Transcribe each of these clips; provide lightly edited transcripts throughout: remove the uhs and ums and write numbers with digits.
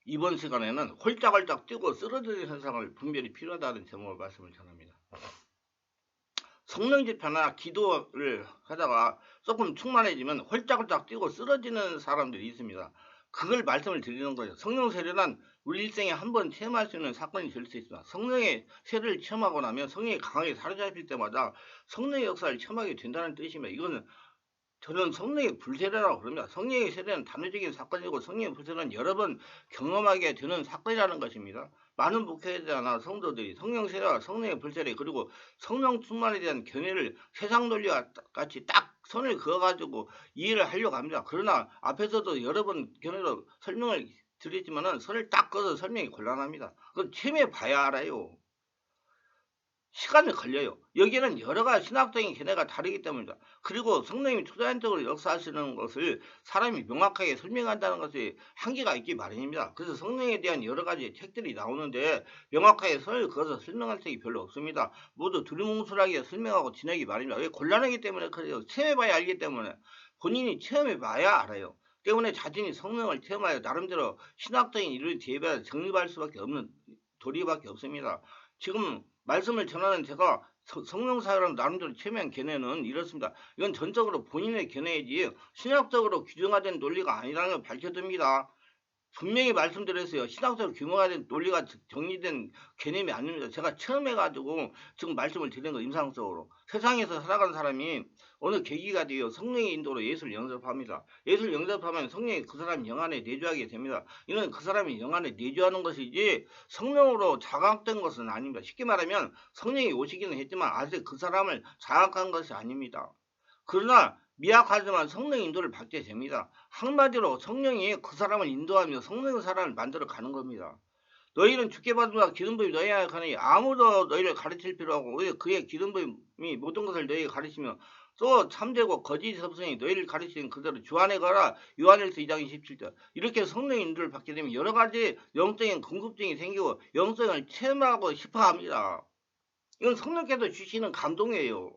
이번 시간에는 홀짝홀짝 뛰고 쓰러지는 현상을 분별이 필요하다는 제목을 말씀을 전합니다. 성령 집회나 기도를 하다가 조금 충만해지면 홀짝홀짝 뛰고 쓰러지는 사람들이 있습니다. 그걸 말씀을 드리는 거예요. 성령 세례란 우리 일생에 한 번 체험할 수 있는 사건이 될 수 있습니다. 성령의 세례를 체험하고 나면 성령이 강하게 사로잡힐 때마다 성령의 역사를 체험하게 된다는 뜻입니다. 이거는 저는 성령의 불세례라고 그럽니다. 성령의 세례는 단회적인 사건이고 성령의 불세례는 여러 번 경험하게 되는 사건이라는 것입니다. 많은 목회자나 성도들이 성령 세례와 성령의 불세례 그리고 성령 충만에 대한 견해를 세상 논리와 같이 딱 선을 그어가지고 이해를 하려고 합니다. 그러나 앞에서도 여러 번 견해로 설명을 드렸지만은 선을 딱 그어서 설명이 곤란합니다. 그건 체험해 봐야 알아요. 시간이 걸려요. 여기에는 여러 가지 신학적인 견해가 다르기 때문입니다. 그리고 성령님이 초자연적으로 역사하시는 것을 사람이 명확하게 설명한다는 것이 한계가 있기 마련입니다. 그래서 성령에 대한 여러 가지 책들이 나오는데 명확하게 선을 그어서 설명할 책이 별로 없습니다. 모두 두루뭉술하게 설명하고 지내기 마련입니다. 왜 곤란하기 때문에 그래요. 체험해봐야 알기 때문에 본인이 체험해봐야 알아요. 때문에 자신이 성령을 체험하여 나름대로 신학적인 이론에 대비해 정립할 수밖에 없는 도리밖에 없습니다. 지금 말씀을 전하는 제가 성령사회라는 나름대로 체험한 견해는 이렇습니다. 이건 전적으로 본인의 견해이지 신학적으로 규정화된 논리가 아니라는 걸 밝혀듭니다. 분명히 말씀드렸어요. 신학적으로 규모화된 논리가 정리된 개념이 아닙니다. 제가 처음 해가지고 지금 말씀을 드리는 거 임상적으로. 세상에서 살아가는 사람이 어느 계기가 되어 성령의 인도로 예수를 영접합니다. 예수를 영접하면 성령이 그 사람 영 안에 내주하게 됩니다. 이는 그 사람이 영 안에 내주하는 것이지 성령으로 자각된 것은 아닙니다. 쉽게 말하면 성령이 오시기는 했지만 아직 그 사람을 자각한 것이 아닙니다. 그러나 미약하지만 성령의 인도를 받게 됩니다. 한마디로 성령이 그 사람을 인도하며 성령의 사람을 만들어 가는 겁니다. 너희는 주께 받은 바 기름 부음이 너희 안에 가니 아무도 너희를 가르칠 필요 없고 왜 그의 기름 부음이 모든 것을 너희에게 가르치며 또 참되고 거짓 섭성이 너희를 가르치는 그대로 주 안에 가라. 요한일서 2장 27절. 이렇게 성령의 인도를 받게 되면 여러 가지 영적인 궁금증이 생기고 영성을 체험하고 싶어 합니다. 이건 성령께서 주시는 감동이에요.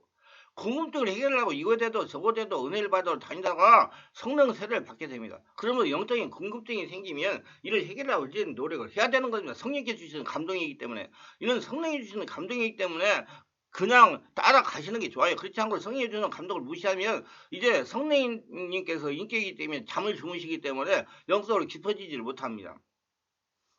궁금증을 해결하고 이거 돼도 저거 돼도 은혜를 받으러 다니다가 성령 세례를 받게 됩니다. 그러면 영적인 궁금증이 생기면 이를 해결하고 이제 노력을 해야 되는 겁니다. 성령께 주시는 감동이기 때문에 이는 성령이 주시는 감동이기 때문에 그냥 따라가시는 게 좋아요. 그렇지 않고 성령이 주는 감동을 무시하면 이제 성령님께서 인격이기 때문에 잠을 주무시기 때문에 영적으로 깊어지지를 못합니다.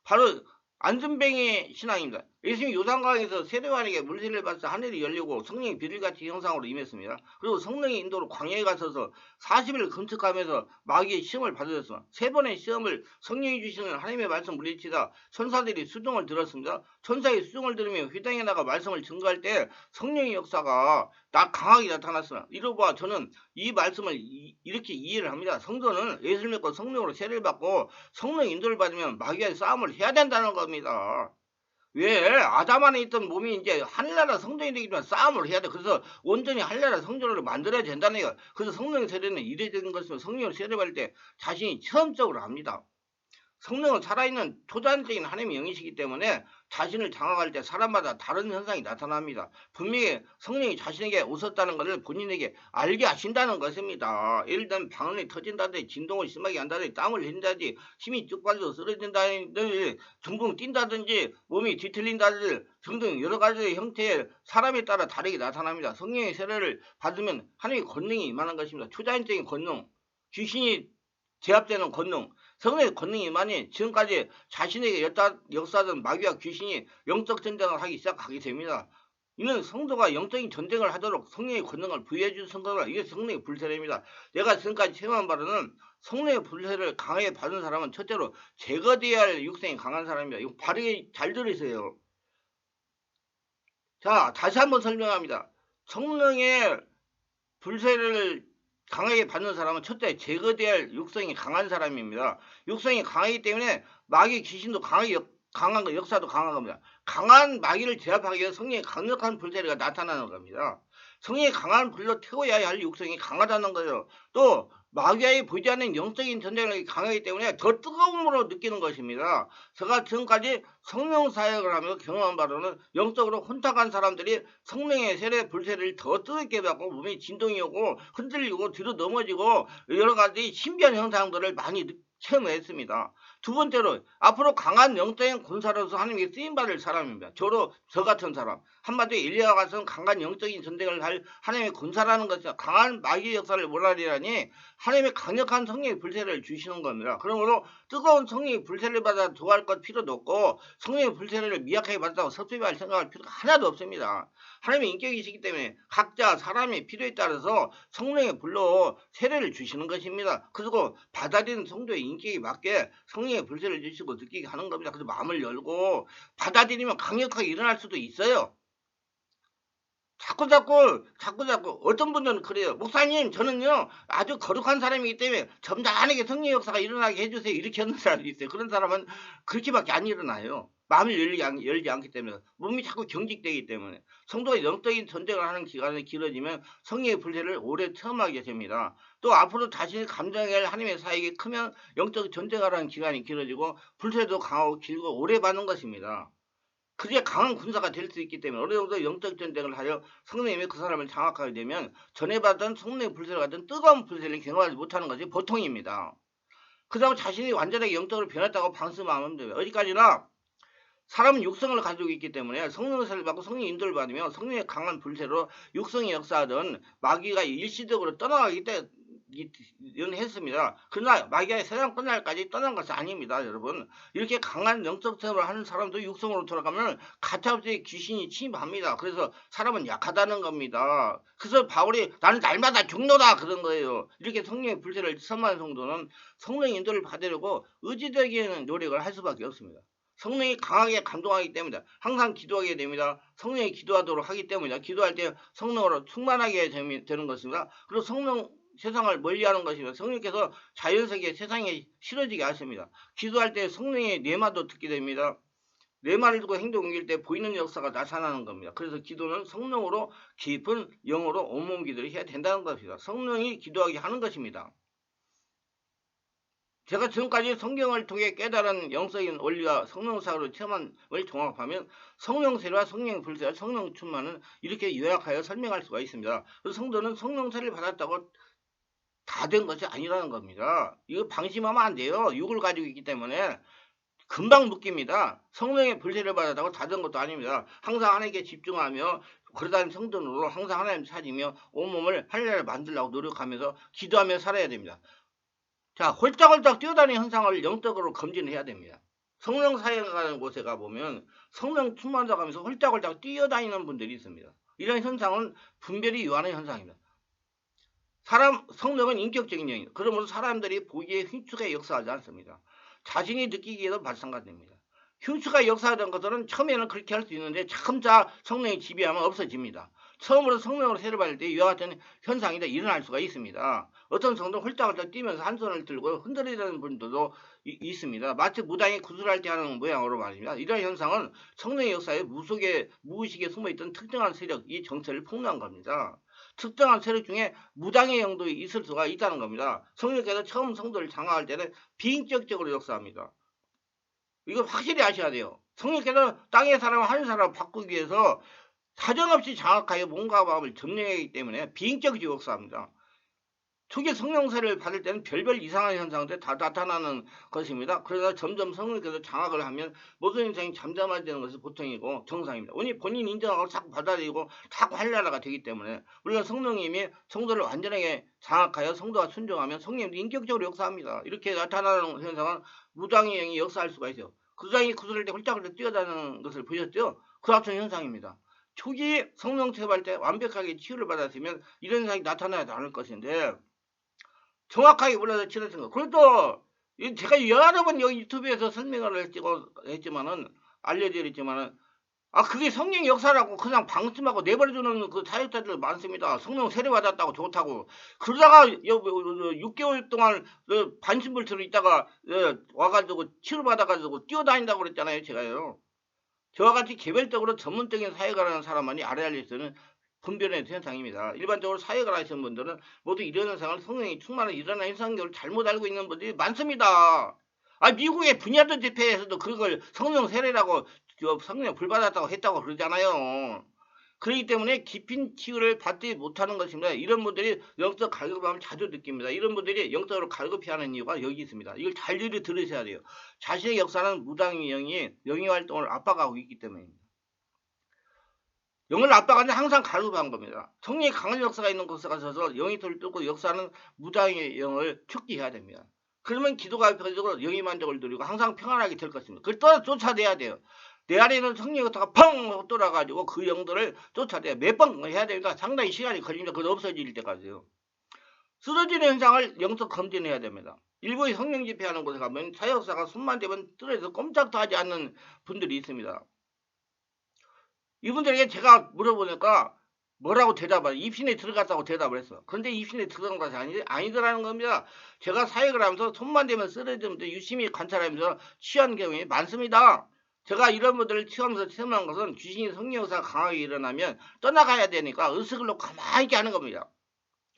바로 안전뱅이 신앙입니다. 예수님이 요단강에서 세례요한에게 물세례를 받아서 하늘이 열리고 성령이 비둘기같이 형상으로 임했습니다. 그리고 성령의 인도로 광야에 가셔서 40일 금축하면서 마귀의 시험을 받으셨습니다. 3번의 시험을 성령이 주시는 하나님의 말씀 물리치다 천사들이 수종을 들었습니다. 천사의 수종을 들으며 휘당에 나가 말씀을 증거할 때 성령의 역사가 강하게 나타났습니다. 이러고 저는 이 말씀을 이렇게 이해를 합니다. 성도는 예수를 믿고 성령으로 세례를 받고 성령 인도를 받으면 마귀와의 싸움을 해야 된다는 겁니다. 왜 아담 안에 있던 몸이 이제 하늘나라 성전이 되기만 싸움을 해야 돼. 그래서 온전히 하늘나라 성전으로 만들어야 된다는 거예요. 그래서 성령 세례는 이례적인 것이면 성령을 세례받을 때 자신이 체험적으로 합니다. 성령은 살아있는 초자연적인 하나님의 영이시기 때문에 자신을 장악할 때 사람마다 다른 현상이 나타납니다. 분명히 성령이 자신에게 오셨다는 것을 본인에게 알게 하신다는 것입니다. 예를 들면 방언이 터진다든지 진동을 심하게 한다든지 땀을 흘린다든지 힘이 쭉 빠져서 쓰러진다든지 둥둥 뛴다든지 몸이 뒤틀린다든지 등등 여러 가지 형태의 사람에 따라 다르게 나타납니다. 성령의 세례를 받으면 하나님의 권능이 임하는 것입니다. 초자연적인 권능, 귀신이 제압되는 권능, 성령의 권능이 임하니 지금까지 자신에게 역사하던 마귀와 귀신이 영적 전쟁을 하기 시작하게 됩니다. 이는 성도가 영적인 전쟁을 하도록 성령의 권능을 부여해 준 성도라. 이게 성령의 불세례입니다. 내가 지금까지 체험한 바로는 성령의 불세례를 강하게 받은 사람은 첫째로 제거되어야 할 육생이 강한 사람입니다. 이거 바르게 잘 들으세요. 자, 다시 한번 설명합니다. 성령의 불세례를 강하게 받는 사람은 첫째 제거되어야 할 육성이 강한 사람입니다. 육성이 강하기 때문에 마귀 귀신도 강한 거 역사도 강한 겁니다. 강한 마귀를 제압하기 위해 성령의 강력한 불세례가 나타나는 겁니다. 성령이 강한 불로 태워야 할 육성이 강하다는 거예요. 또 마귀와의 보이지 않는 영적인 전쟁이 강하기 때문에 더 뜨거움으로 느끼는 것입니다. 제가 지금까지 성령 사역을 하면서 경험한 바로는 영적으로 혼탁한 사람들이 성령의 세례 불세례를 더 뜨겁게 받고 몸에 진동이 오고 흔들리고 뒤로 넘어지고 여러 가지 신비한 현상들을 많이 체험했습니다. 두 번째로 앞으로 강한 영적인 군사로서 하나님께 쓰임받을 사람입니다. 저 같은 사람. 한마디로 엘리야와 같은 강한 영적인 전쟁을 할 하나님의 군사라는 것은 강한 마귀의 역사를 몰아내라니 하나님의 강력한 성령의 불세를 주시는 겁니다. 그러므로 뜨거운 성령의 불세를 받아 도할 것 필요도 없고 성령의 불세를 미약하게 받았다고 섭섭해할 생각할 필요가 하나도 없습니다. 하나님의 인격이시기 때문에 각자 사람의 필요에 따라서 성령의 불로 세례를 주시는 것입니다. 그리고 받아들이는 성도의 인격에 맞게 성령의 불세를 주시고 느끼게 하는 겁니다. 그래서 마음을 열고 받아들이면 강력하게 일어날 수도 있어요. 자꾸 어떤 분들은 그래요. 목사님 저는요 아주 거룩한 사람이기 때문에 점잖하게 성령 역사가 일어나게 해주세요. 이렇게 하는 사람이 있어요. 그런 사람은 그렇게밖에 안 일어나요. 마음을 열지 않기 때문에 몸이 자꾸 경직되기 때문에 성도가 영적인 전쟁을 하는 기간이 길어지면 성령의 불세를 오래 체험하게 됩니다. 또 앞으로 자신의 감정을 하나님의 사역이 크면 영적 전쟁을 하는 기간이 길어지고 불세도 강하고 길고 오래 받는 것입니다. 그게 강한 군사가 될 수 있기 때문에 어느 정도 영적 전쟁을 하여 성령님이 그 사람을 장악하게 되면 전에 받던 성령의 불세를 같은 뜨거운 불세를 경험하지 못하는 것이 보통입니다. 그 다음 자신이 완전하게 영적으로 변했다고 방심하면 돼요. 어디까지나 사람은 육성을 가지고 있기 때문에 성령의 세를 받고 성령의 인도를 받으며 성령의 강한 불세로 육성이 역사하던 마귀가 일시적으로 떠나가기 때문에 했습니다. 그러나 마귀가 세상 끝날까지 떠난 것은 아닙니다. 여러분 이렇게 강한 영적 체험을 하는 사람도 육성으로 돌아가면 가차없이 귀신이 침입합니다. 그래서 사람은 약하다는 겁니다. 그래서 바울이 나는 날마다 죽노라 그런 거예요. 이렇게 성령의 불세를 선포하는 성도는 성령의 인도를 받으려고 의지적인 노력을 할 수밖에 없습니다. 성령이 강하게 감동하기 때문에 항상 기도하게 됩니다. 성령이 기도하도록 하기 때문에 기도할 때 성령으로 충만하게 되는 것입니다. 그리고 성령 세상을 멀리하는 것이며 성령께서 자연스럽게 세상에 실어지게 하십니다. 기도할 때 성령의 뇌마도 듣게 됩니다. 뇌마를 두고 행동 옮길 때 보이는 역사가 나타나는 겁니다. 그래서 기도는 성령으로 깊은 영으로 온몸 기도를 해야 된다는 것입니다. 성령이 기도하게 하는 것입니다. 제가 지금까지 성경을 통해 깨달은 영적인 원리와 성령사로 체험을 종합하면 성령세례와 성령 불세와 성령 충만은 이렇게 요약하여 설명할 수가 있습니다. 그래서 성도는 성령세를 받았다고 다 된 것이 아니라는 겁니다. 이거 방심하면 안 돼요. 육을 가지고 있기 때문에 금방 묶입니다. 성령의 불세를 받았다고 다 된 것도 아닙니다. 항상 하나님께 집중하며 그러다는 성도로 항상 하나님 찾으며 온몸을 하나님을 만들려고 노력하면서 기도하며 살아야 됩니다. 자, 홀짝홀짝 뛰어다니는 현상을 영적으로 검진해야 됩니다. 성령 사역하는 곳에 가보면 성령 충만자 가면서 홀짝홀짝 뛰어다니는 분들이 있습니다. 이런 현상은 분별이 요하는 현상입니다. 성령은 인격적인 영입니다. 그러므로 사람들이 보기에 흉추가 역사하지 않습니다. 자신이 느끼기에도 마찬가지입니다. 흉추가 역사하던 것들은 처음에는 그렇게 할 수 있는데 차츰차 성령이 지배하면 없어집니다. 처음으로 성령으로 세례 받을 때 이와 같은 현상이 일어날 수가 있습니다. 어떤 성도는 홀짝홀짝 뛰면서 한 손을 들고 흔들리는 분들도 있습니다. 마치 무당이 구슬할 때 하는 모양으로 말입니다. 이러한 현상은 성령의 역사에 무의식에 숨어있던 특정한 세력이 정체를 폭로한 겁니다. 특정한 세력 중에 무당의 영도 있을 수가 있다는 겁니다. 성령께서 처음 성도를 장악할 때는 비인격적으로 역사합니다. 이거 확실히 아셔야 돼요. 성령께서 땅의 사람을 하늘 사람을 바꾸기 위해서 사정없이 장악하여 몸과 마음을 점령하기 때문에 비인격적으로 역사합니다. 초기 성령세를 받을 때는 별별 이상한 현상들이 다 나타나는 것입니다. 그러다 점점 성령께서 장악을 하면 모든 현상이 잠잠해지는 것이 보통이고 정상입니다. 본인 인정하고 자꾸 받아들이고 자꾸 활랄화가 되기 때문에 물론 성령님이 성도를 완전하게 장악하여 성도가 순종하면 성령님도 인격적으로 역사합니다. 이렇게 나타나는 현상은 무당의 영이 역사할 수가 있어요. 무당이 구슬할 때 홀짝홀짝 뛰어다니는 것을 보셨죠? 그 같은 현상입니다. 초기 성령 체험할 때 완벽하게 치유를 받았으면 이런 현상이 나타나지 않을 것인데 정확하게 몰라서 치러진 거. 그래도 제가 여러 번 여기 유튜브에서 설명을 했지만은 알려드렸지만은 그게 성령 역사라고 그냥 방심하고 내버려두는 그 사역자들 많습니다. 성령 세례 받았다고 좋다고 그러다가 6개월 동안 반신불수로 있다가 와가지고 치료 받아가지고 뛰어다닌다고 그랬잖아요. 제가요. 저와 같이 개별적으로 전문적인 사역을 하는 사람만이 알아야 할 수는 분별의 현상입니다. 일반적으로 사역을 하시는 분들은 모두 이런 현상을 성령이 충만한 일어나는 현상을 잘못 알고 있는 분들이 많습니다. 미국의 분야도 집회에서도 그걸 성령 세례라고 성령 불 받았다고 했다고 그러잖아요. 그렇기 때문에 깊은 치유를 받지 못하는 것입니다. 이런 분들이 영적 갈급함을 자주 느낍니다. 이런 분들이 영적으로 갈급해하는 이유가 여기 있습니다. 이걸 잘 들으셔야 돼요. 자신의 역사는 무당의 영의 활동을 압박하고 있기 때문입니다. 영을 압박하는 항상 갈급한 겁니다. 성령의 강한 역사가 있는 곳에 가셔서 영의 소리를 뚫고 역사하는 무당의 영을 촉기해야 됩니다. 그러면 기도가 펴지고 영의 만족을 누리고 항상 평안하게 될 것입니다. 그걸 쫓아내야 돼요. 내 안에 있는 성령의 역사가 펑 돌아가지고 그 영들을 쫓아내야 몇 번 해야 됩니다. 상당히 시간이 걸립니다. 그거 없어질 때까지요. 쓰러지는 현상을 영적 검진해야 됩니다. 일부의 성령 집회하는 곳에 가면 사역사가 손만 대면 떨어져서 꼼짝도 하지 않는 분들이 있습니다. 이분들에게 제가 물어보니까 뭐라고 대답을 입신에 들어갔다고 대답을 했어. 그런데 입신에 들어간 것이 아니더라는 겁니다. 제가 사역을 하면서 손만 대면 쓰러지면서 유심히 관찰하면서 취한 경우가 많습니다. 제가 이런 분들을 취하면서 체험한 것은 귀신이 성령사가 강하게 일어나면 떠나가야 되니까 의식을 가만히 있게 하는 겁니다.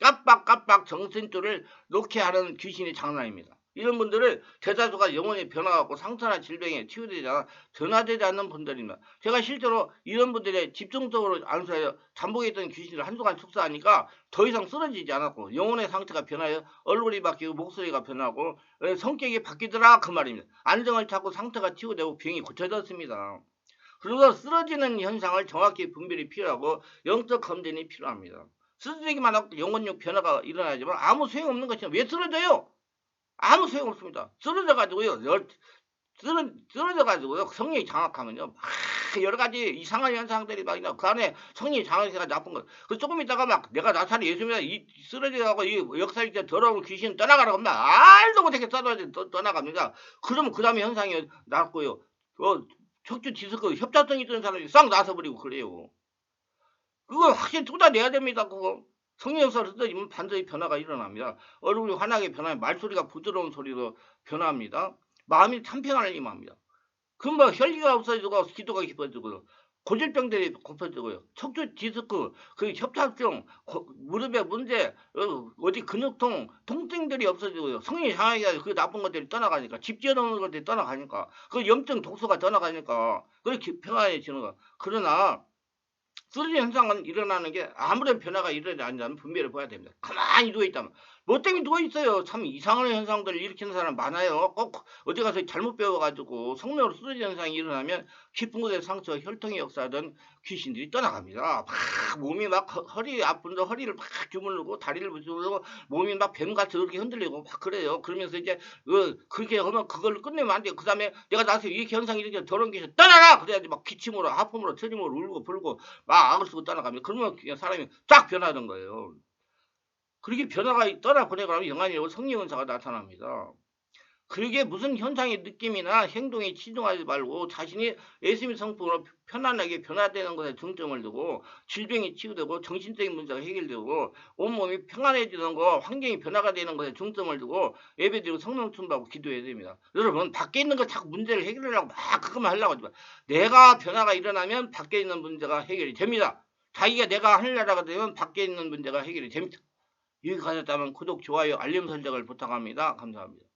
깜빡깜빡 정신줄을 놓게 하는 귀신의 장난입니다. 이런 분들을 대다수가 영혼이 변화하고 상처나 질병에 치유되지 않아 변화되지 않는 분들입니다. 제가 실제로 이런 분들의 집중적으로 안수하여 잠복에 있던 귀신을 한동안 축사하니까 더 이상 쓰러지지 않았고 영혼의 상태가 변하여 얼굴이 바뀌고 목소리가 변하고 성격이 바뀌더라 그 말입니다. 안정을 찾고 상태가 치유되고 병이 고쳐졌습니다. 그래서 쓰러지는 현상을 정확히 분별이 필요하고 영적 검진이 필요합니다. 쓰러지기만 하고 영혼력 변화가 일어나지만 아무 소용없는 것이죠. 왜 쓰러져요? 아무 소용없습니다. 쓰러져가지고요. 쓰러져가지고요. 성령이 장악하면요. 막 여러 가지 이상한 현상들이 막 있나. 그 안에 성령이 장악해가 나쁜 거. 그 조금 있다가 막 내가 나타나 예수님이다. 이 쓰러져가고 이 역사일때 더러운 귀신 떠나가라고 합니다. 알도 못하게 떠나갑니다. 그러면 그 다음에 현상이 났고요. 척추 디스크 협착증이 있던 사람이 싹 나서버리고 그래요. 그거 확실히 쏟아내야 됩니다. 그거. 성령 역사를 쓰면 반드시 변화가 일어납니다. 얼굴이 환하게 변하면 말소리가 부드러운 소리로 변합니다. 마음이 참평안을 임합니다. 그럼 뭐 혈기가 없어지고 기도가 깊어지고 고질병들이 고쳐지고요. 척추 디스크, 그 협착증, 무릎의 문제, 어디 근육통, 통증들이 없어지고요. 성령이 강하게 그 나쁜 것들이 떠나가니까 집 지어놓는 것들이 떠나가니까 그 염증 독소가 떠나가니까 그렇게 평안해지는 거. 그러나 쓰러진 현상은 일어나는 게 아무런 변화가 일어나지 않는 분별을 봐야 됩니다. 가만히 누워있다면. 뭐 때문에 누워있어요. 참 이상한 현상들을 일으키는 사람 많아요. 꼭 어디 가서 잘못 배워가지고 성령으로 쓰러진 현상이 일어나면 깊은 곳에 상처, 혈통의 역사든 귀신들이 떠나갑니다. 막 몸이 막 허리 아픈데 허리를 막 주물르고 다리를 부수고 몸이 막 뱀같이 그렇게 흔들리고 막 그래요. 그러면서 이제 그렇게 하면 그걸 끝내면 안 돼요. 그 다음에 내가 나서 이렇게 현상이 이렇게 더러운 귀신 떠나라! 그래야지 막 기침으로 하품으로 트림으로 울고 불고 막 악을 쓰고 떠나가면 그러면 그냥 사람이 쫙 변하는 거예요. 그렇게 변화가 떠나보내고 나면 영안이라고 성령은사가 나타납니다. 그게 무슨 현상의 느낌이나 행동에 치중하지 말고 자신이 예수님의 성품으로 편안하게 변화되는 것에 중점을 두고 질병이 치유되고 정신적인 문제가 해결되고 온몸이 평안해지는 거 환경이 변화가 되는 것에 중점을 두고 예배드리고 성령 충만하고 기도해야 됩니다. 여러분 밖에 있는 거 자꾸 문제를 해결하려고 막 그것만 하려고 하지 마. 내가 변화가 일어나면 밖에 있는 문제가 해결이 됩니다. 자기가 내가 하려다가 되면 밖에 있는 문제가 해결이 됩니다. 유익하셨다면 구독, 좋아요, 알림 설정을 부탁합니다. 감사합니다.